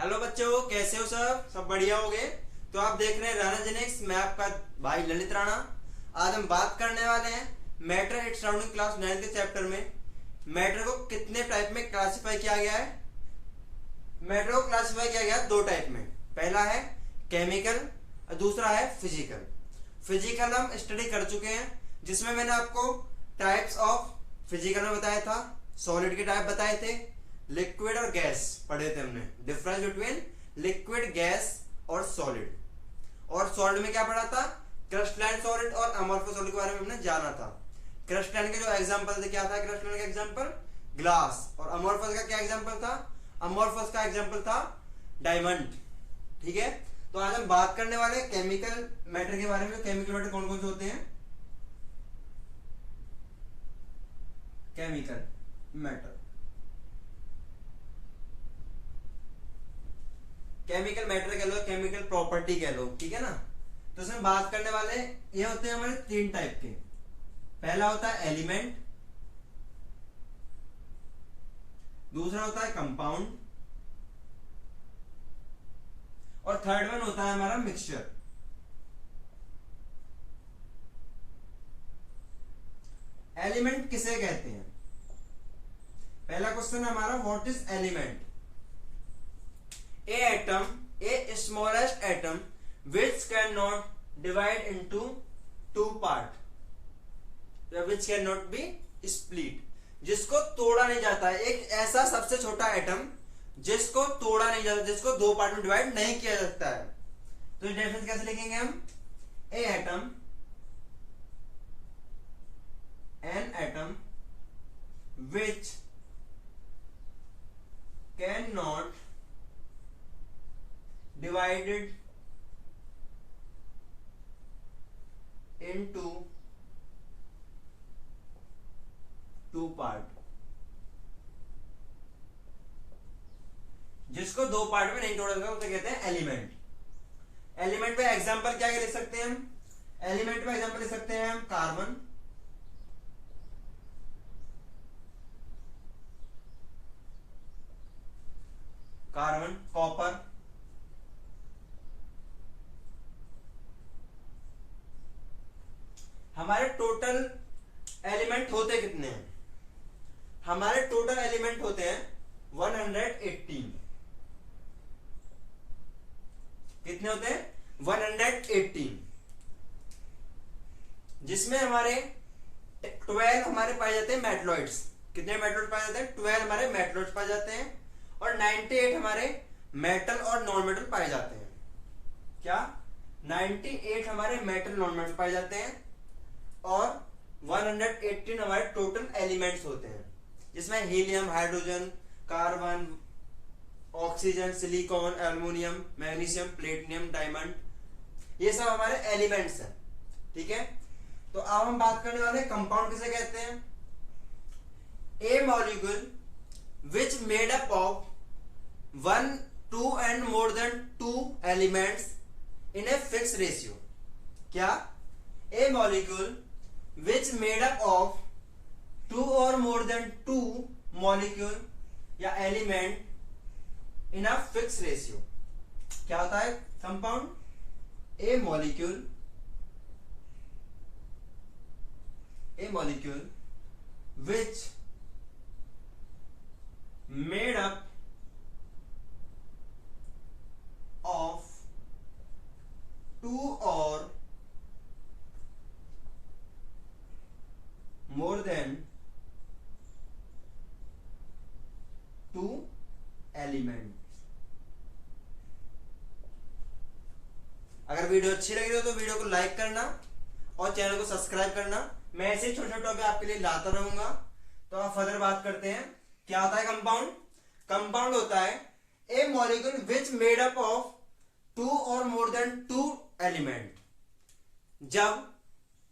Hello बच्चों, कैसे हो? सब बढ़िया हो गए। तो आप देख रहे हैं राणा जेनेक्स। मैं आपका भाई ललित राणा। आज हम बात करने वाले हैं मैटर इट्स सराउंडिंग क्लास 9 के चैप्टर में। मैटर को कितने टाइप में क्लासिफाई किया गया है? मैटर को क्लासिफाई किया गया है दो टाइप में। पहला है केमिकल और दूसरा है फिजिकल। फिजिकल हम स्टडी कर चुके हैं, जिसमें मैंने आपको टाइप्स ऑफ फिजिकल में बताया था, सॉलिड के टाइप बताए थे, लिक्विड और गैस पढ़े थे हमने, डिफरेंस बिटवीन लिक्विड, गैस और सॉलिड। और सॉलिड में क्या पढ़ा था? क्रिस्टलाइन सॉलिड और अमोर्फस सॉलिड के बारे में हमने जाना था। क्रिस्टलाइन के जो एग्जांपल थे, क्या था क्रिस्टलाइन का एग्जांपल? ग्लास। और अमोर्फस का क्या एग्जांपल था? अमोर्फस का एग्जांपल था डायमंड। ठीक है, तो आज हम बात करने वाले केमिकल मैटर के बारे में। केमिकल मैटर कौन कौन से होते हैं? केमिकल मैटर, केमिकल मैटर कह लो, केमिकल प्रॉपर्टी कह लो, ठीक है ना। तो इसमें बात करने वाले ये होते हैं हमारे तीन टाइप के। पहला होता है एलिमेंट, दूसरा होता है कंपाउंड, और थर्ड वन होता है हमारा मिक्सचर। एलिमेंट किसे कहते हैं? पहला क्वेश्चन है हमारा, what is element? A atom, a smallest atom which cannot divide into two part, which cannot be split, जिसको तोड़ा नहीं जाता है। एक ऐसा सबसे छोटा एटम जिसको तोड़ा नहीं जाता, जिसको दो पार्ट में डिवाइड नहीं किया जा सकता है। तो डेफिनेशन कैसे लिखेंगे हम? A atom, an atom which cannot divided into two part, जिसको दो पार्ट में नहीं तोड़ा जाता उसे कहते हैं एलिमेंट। एलिमेंट पे एग्जांपल क्या लिख सकते हैं हम? एलिमेंट पे एग्जांपल लिख सकते हैं हम कार्बन, कॉपर, हमारे टोटल एलिमेंट होते कितने हैं? हमारे टोटल एलिमेंट होते हैं 118। कितने होते हैं? 118, जिसमें हमारे 12 हमारे पाए जाते हैं मेटलॉइड्स। कितने मेटलॉइड पाए जाते हैं? 12 हमारे मेटलॉइड्स पाए जाते हैं, और 98 हमारे मेटल और नॉन मेटल पाए जाते हैं। क्या? 98 हमारे मेटल नॉन मेटल पाए जाते हैं, और 118 हमारे टोटल एलिमेंट्स होते हैं, जिसमें helium, hydrogen, carbon, oxygen, silicon, aluminium, magnesium, platinum, diamond, ये सब हमारे एलिमेंट्स हैं। ठीक है, तो अब हम बात करने वाले हैं कंपाउंड किसे कहते हैं। A molecule which made up of 1, 2 and more than 2 elements in a fixed ratio. क्या? A molecule which made up of 2 or more than 2 molecule या element in a fixed ratio, क्या होता है compound? A molecule which made up of 2 or more than 2 elements। अगर video अच्छी लगी हो तो वीडियो को लाइक करना और चैनल को सब्सक्राइब करना। मैं ऐसे छोटे छोटे टॉपिक आपके लिए लाता रहूंगा। तो आप फर्दर बात करते हैं, क्या होता है कंपाउंड? कंपाउंड होता है a molecule which made up of 2 or more then 2 element. जब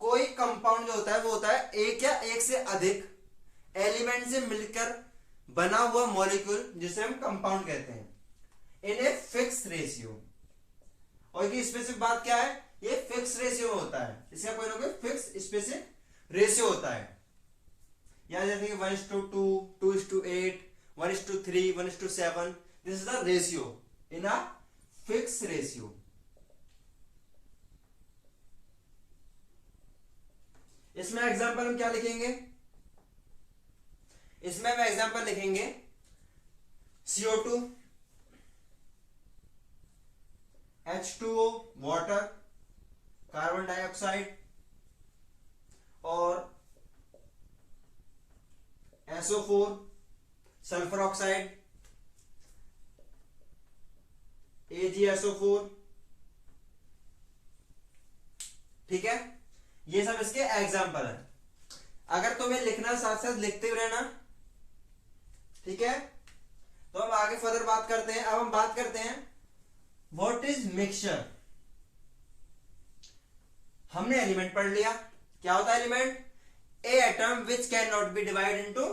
कोई कंपाउंड जो होता है वो होता है एक या एक से अधिक एलिमेंट से मिलकर बना हुआ मॉलिक्यूल, जिसे हम कंपाउंड कहते हैं, इन ए फिक्स रेशियो। और की स्पेसिफिक बात क्या है? ये फिक्स रेशियो होता है, इसका कोई ना कोई फिक्स स्पेसिफिक रेशियो होता है। या जैसे कि 1:2, 2:8, 1:3, 1:7, this is the ratio. In a fix ratio. इसमें एग्जांपल हम क्या लिखेंगे, इसमें हम एग्जांपल लिखेंगे CO2, H2O water, carbon dioxide और SO4 सल्फर ऑक्साइड, AgSO4। ठीक है, ये सब इसके एग्जाम्पल है। अगर तुम्हें लिखना साथ साथ लिखते हुए रहना, ठीक है। तो हम आगे फर्दर बात करते हैं। अब हम बात करते हैं व्हाट इज मिक्सचर। हमने एलिमेंट पढ़ लिया, क्या होता है element, A atom which can not be divide into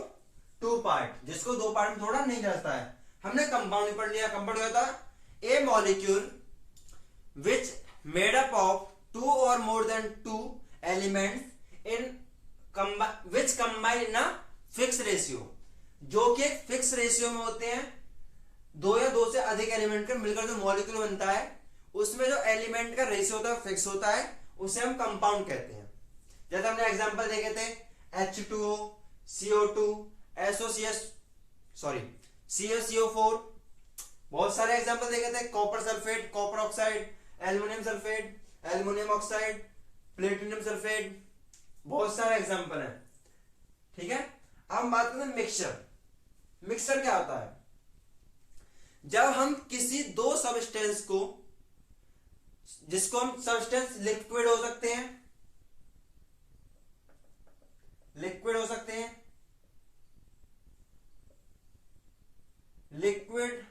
two part, जिसको दो पार्ट में थोड़ा नहीं जाता है। हमने कंपाउंड भी पढ़ लिया, कंपाउंड क्या होता है, a molecule which made up of two और more than two elements in which combine in a fix ratio, जो कि फिक्स रेशियो में होते हैं। दो या दो से अधिक एलिमेंट का मिलकर जो मॉलिक्यूल बनता है, उसमें जो एलिमेंट का रेशियो होता है फिक्स होता है, उसे हम कंपाउंड कहते हैं। जैसे हमने एग्जांपल देखे थे H2O, CO2, CaCO4, बहुत सारे एग्जांपल देखे थे, copper sulphate, copper oxide, aluminium sulphate, aluminium oxide, platinum sulphate, बहुत सारे एग्जांपल हैं। ठीक है, अब हम बात करते हैं मिक्सचर। मिक्सचर क्या होता है, जब हम किसी दो सब्सटेंस को, जिसको हम सब्सटेंस लिक्विड हो सकते हैं, लिक्विड हो सकते हैं, लिक्विड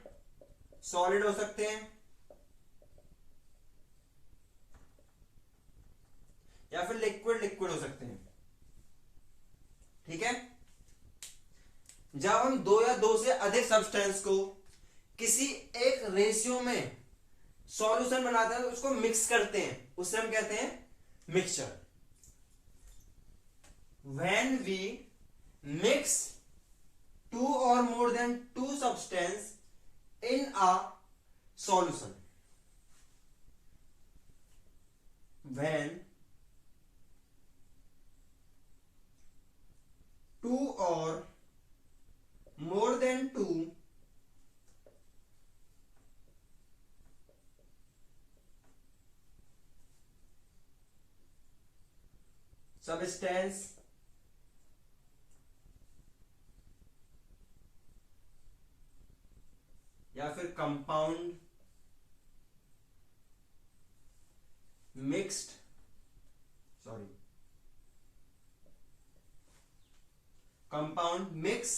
सॉलिड हो सकते हैं, या फिर लिक्विड लिक्विड हो सकते हैं। ठीक है, जब हम दो या दो से अधिक सब्सटेंस को किसी एक रेशियो में सॉल्यूशन बनाते हैं, तो उसको मिक्स करते हैं, उससे हम कहते हैं mixture. When we mix two और more than two substance in a solution, when two or more than two substance या फिर compound mixed compound mix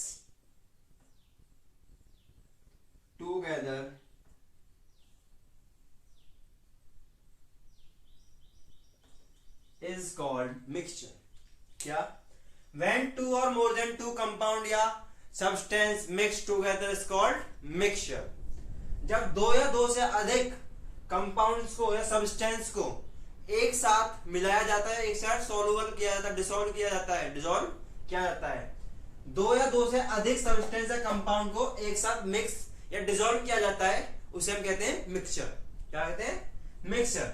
together is called mixture। क्या, when two or more than two compound या substance mixed together is called mixture। जब दो या दो से अधिक कंपाउंड्स को या सब्सटेंस को एक साथ मिलाया जाता है, एक साथ सॉल्युबल किया जाता है, डिसॉल्व किया जाता है, दो या दो से अधिक सब्सटेंस या कंपाउंड को एक साथ मिक्स या डिसॉल्व किया जाता है, उसे हम कहते हैं मिक्सचर। क्या कहते हैं, मिक्सचर।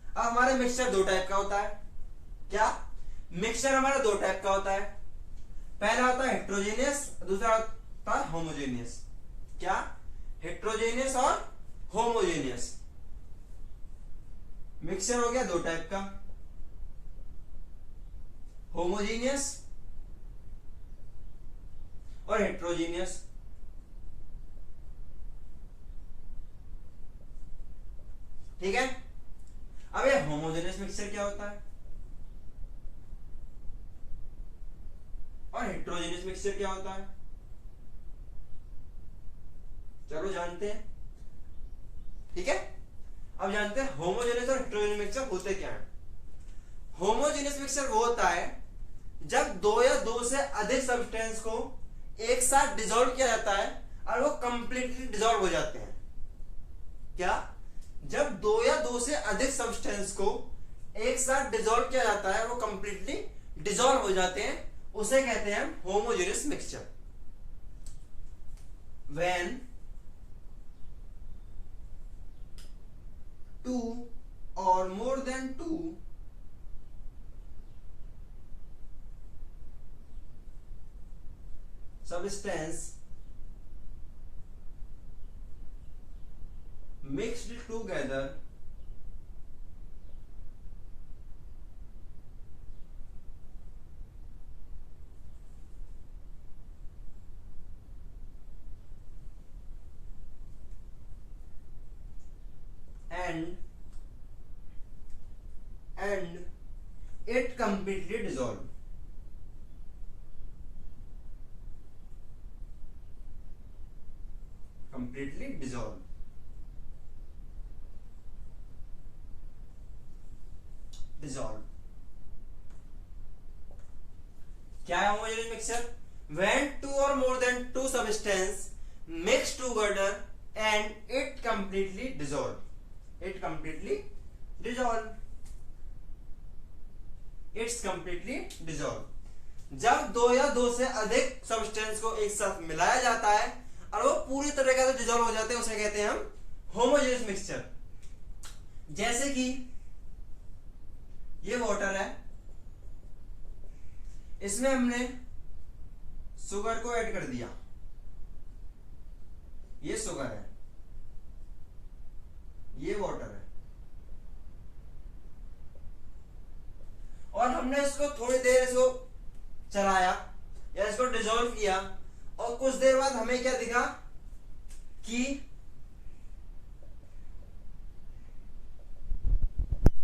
अब हमारे मिक्सचर दो टाइप का होता है। क्या, मिक्सचर हमारा दो टाइप का होता है। पहला होता है हेट्रोजेनियस, दूसरा होता है होमोजेनियस। क्या, हेट्रोजेनियस और होमोजेनियस। मिक्सचर हो गया दो टाइप का, होमोजेनियस और हेट्रोजेनियस। ठीक है, अब ये होमोजेनियस मिक्सचर क्या होता है और हेट्रोजेनियस मिक्सचर क्या होता है, चलो जानते हैं। ठीक है, अब जानते हैं होमोजेनियस और हेट्रोजेनियस मिक्सचर होते क्या है। होमोजेनियस मिक्सचर वो होता है जब दो या दो से अधिक सब्सटेंस को एक साथ डिसॉल्व किया जाता है और वो कंप्लीटली डिसॉल्व हो जाते हैं। क्या, जब दो या दो से अधिक सब्सटेंस को एक साथ डिसॉल्व किया जाता है, वो कंप्लीटली डिसॉल्व हो जाते हैं, उसे कहते हैं होमोजेनियस मिक्सचर। व्हेन टू और more than two substance mixed together and it completely dissolved. Completely dissolved. Dissolved. क्या है homogeneous mixture? When two or more than two substances mix together and it completely dissolved. It completely dissolved. It's completely dissolved. जब दो या दो से अधिक substance को एक साथ मिलाया जाता है और वो पूरी तरह से डिसॉल्व हो जाते हैं, उसे कहते हैं हम होमोजेनियस मिक्सचर। जैसे कि ये वाटर है, इसमें हमने शुगर को ऐड कर दिया, ये शुगर है, ये वाटर है, और हमने इसको थोड़ी देर इसको चलाया या इसको डिसॉल्व किया और कुछ देर बाद हमें क्या दिखा कि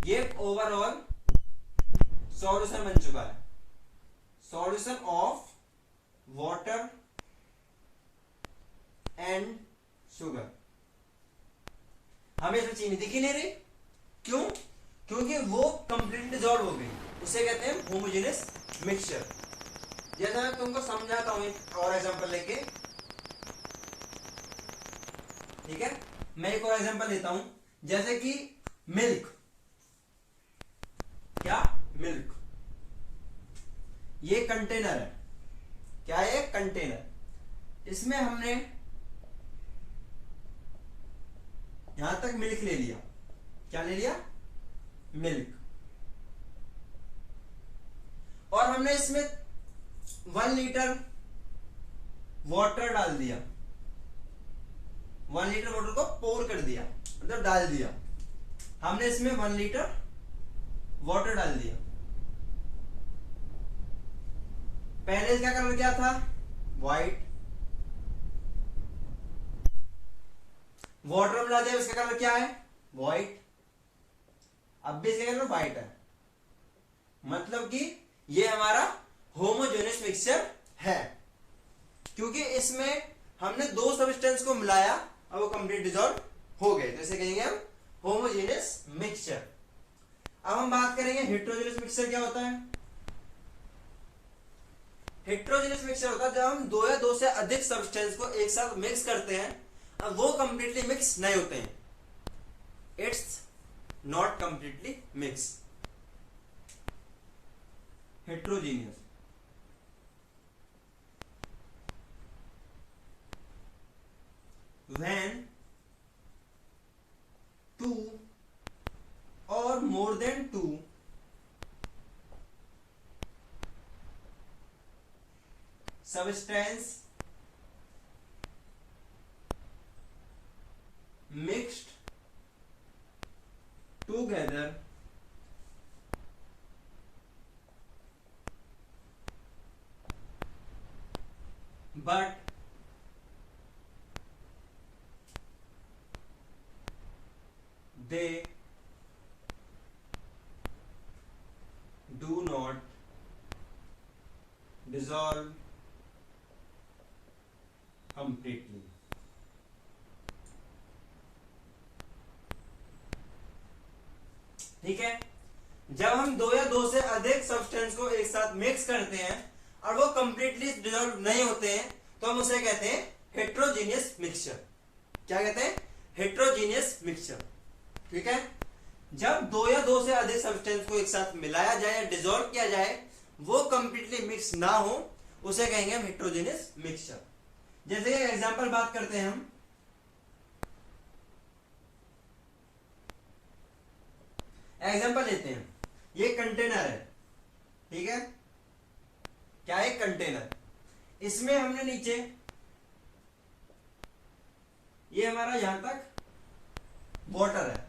ये ओवरऑल सॉल्यूशन बन चुका है, solution of water and sugar. हमें इसमें चीनी दिख ही नहीं रही, क्यों? क्योंकि वो कंप्लीटली डिसॉल्व हो गई, उसे कहते हैं होमोजेनियस मिक्सचर। जैसा मैं तुमको समझाता हूं एक और एग्जांपल लेके, ठीक है? मैं एक और एग्जांपल लेता हूं, जैसे कि मिल्क। क्या? मिल्क। ये कंटेनर है, क्या है? कंटेनर। इसमें हमने यहां तक मिल्क ले लिया, क्या ले लिया? मिल्क। और हमने इसमें 1 लीटर वाटर डाल दिया, 1 लीटर वाटर को पोर कर दिया, मतलब डाल दिया। हमने इसमें 1 लीटर वाटर डाल दिया। पहले इसका कलर क्या था? व्हाइट। वाटर मिला दिया, इसका कलर क्या है? व्हाइट। अब भी इसका कलर व्हाइट है, मतलब कि ये हमारा होमोजेनियस मिक्सचर है, क्योंकि इसमें हमने दो सब्सटेंस को मिलाया और वो कंप्लीट डिसॉल्व हो गए, तो इसे कहेंगे हम होमोजेनियस मिक्सचर। अब हम बात करेंगे हेटेरोजेनियस मिक्सचर क्या होता है। हेटेरोजेनियस मिक्सचर होता है जब हम दो या दो से अधिक सब्सटेंस को एक साथ मिक्स करते हैं, अब वो कंप्लीटली मिक्स नहीं होते हैं, it's not completely mix. Heterogeneous. When two or more than two substance mixed together but they do not dissolve completely. ठीक है? जब हम दो या दो से अधिक सब्सटेंस को एक साथ मिक्स करते हैं और वो कंप्लीटली डिसॉल्व नहीं होते हैं, तो हम उसे कहते हैं हेटेरोजेनियस मिक्सचर। क्या कहते हैं? Heterogeneous mixture. ठीक है? जब दो या दो से अधिक सब्सटेंस को एक साथ मिलाया जाए या डिसॉल्व किया जाए, वो कंप्लीटली मिक्स ना हो, उसे कहेंगे हम हेटेरोजेनियस मिक्सचर। जैसे एग्जांपल बात करते हैं हम, एग्जांपल लेते हैं, ये कंटेनर है, ठीक है, क्या है कंटेनर, इसमें हमने नीचे ये हमारा यहां तक वाटर है।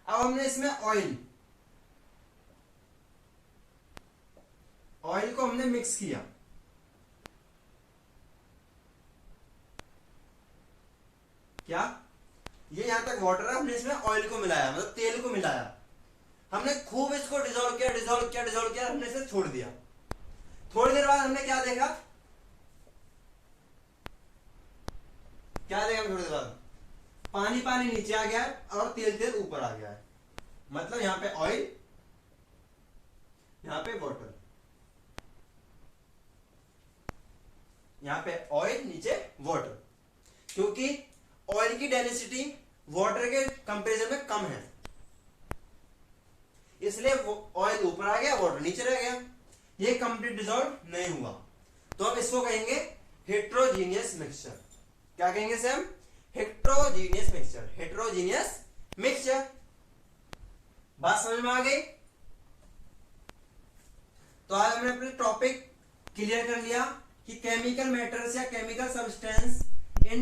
अब हमने इसमें ऑयल को हमने मिक्स किया, क्या ये यहां तक वाटर है, हमने इसमें ऑयल को मिलाया, मतलब तेल को मिलाया, हमने खूब इसको डिसॉल्व किया, हमने इसे छोड़ दिया। थोड़ी देर बाद हमने क्या देखा, थोड़ी देर बाद पानी नीचे आ गया है और तेल ऊपर आ गया है, मतलब यहां पे ऑयल, यहां पे वाटर, यहां पे ऑयल नीचे वाटर, क्योंकि ऑयल की डेंसिटी वाटर के कंपैरिजन में कम है, इसलिए ऑयल ऊपर आ गया, वाटर नीचे रह गया, ये कंप्लीट डिसॉल्व नहीं हुआ। तो हम इसको कहेंगे हेट्रोजीनियस मिक्सचर। क्या कहेंगे इसे हम? Heterogeneous mixture. बात समझ में आ गई? तो आज हमने अपने टॉपिक क्लियर कर लिया कि केमिकल मैटर्स या chemical substance in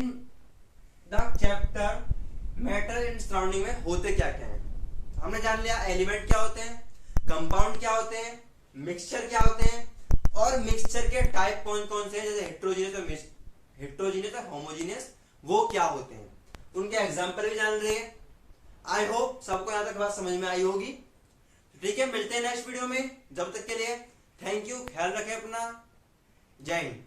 the chapter matter in surrounding में होते क्या क्या है। हमने जान लिया एलिमेंट क्या होते हैं, कंपाउंड क्या होते हैं, मिक्सचर क्या होते हैं, और मिक्सचर के टाइप कौन कौन से हैं, जैसे हेट्रोजीनियस और होमोजीनियस, वो क्या होते हैं, उनके एग्जांपल भी जान रहे हैं। आई होप सबको यहां तक बात समझ में आई होगी। ठीक है, मिलते हैं नेक्स्ट वीडियो में, जब तक के लिए थैंक यू, ख्याल रखें अपना, जय हिंद।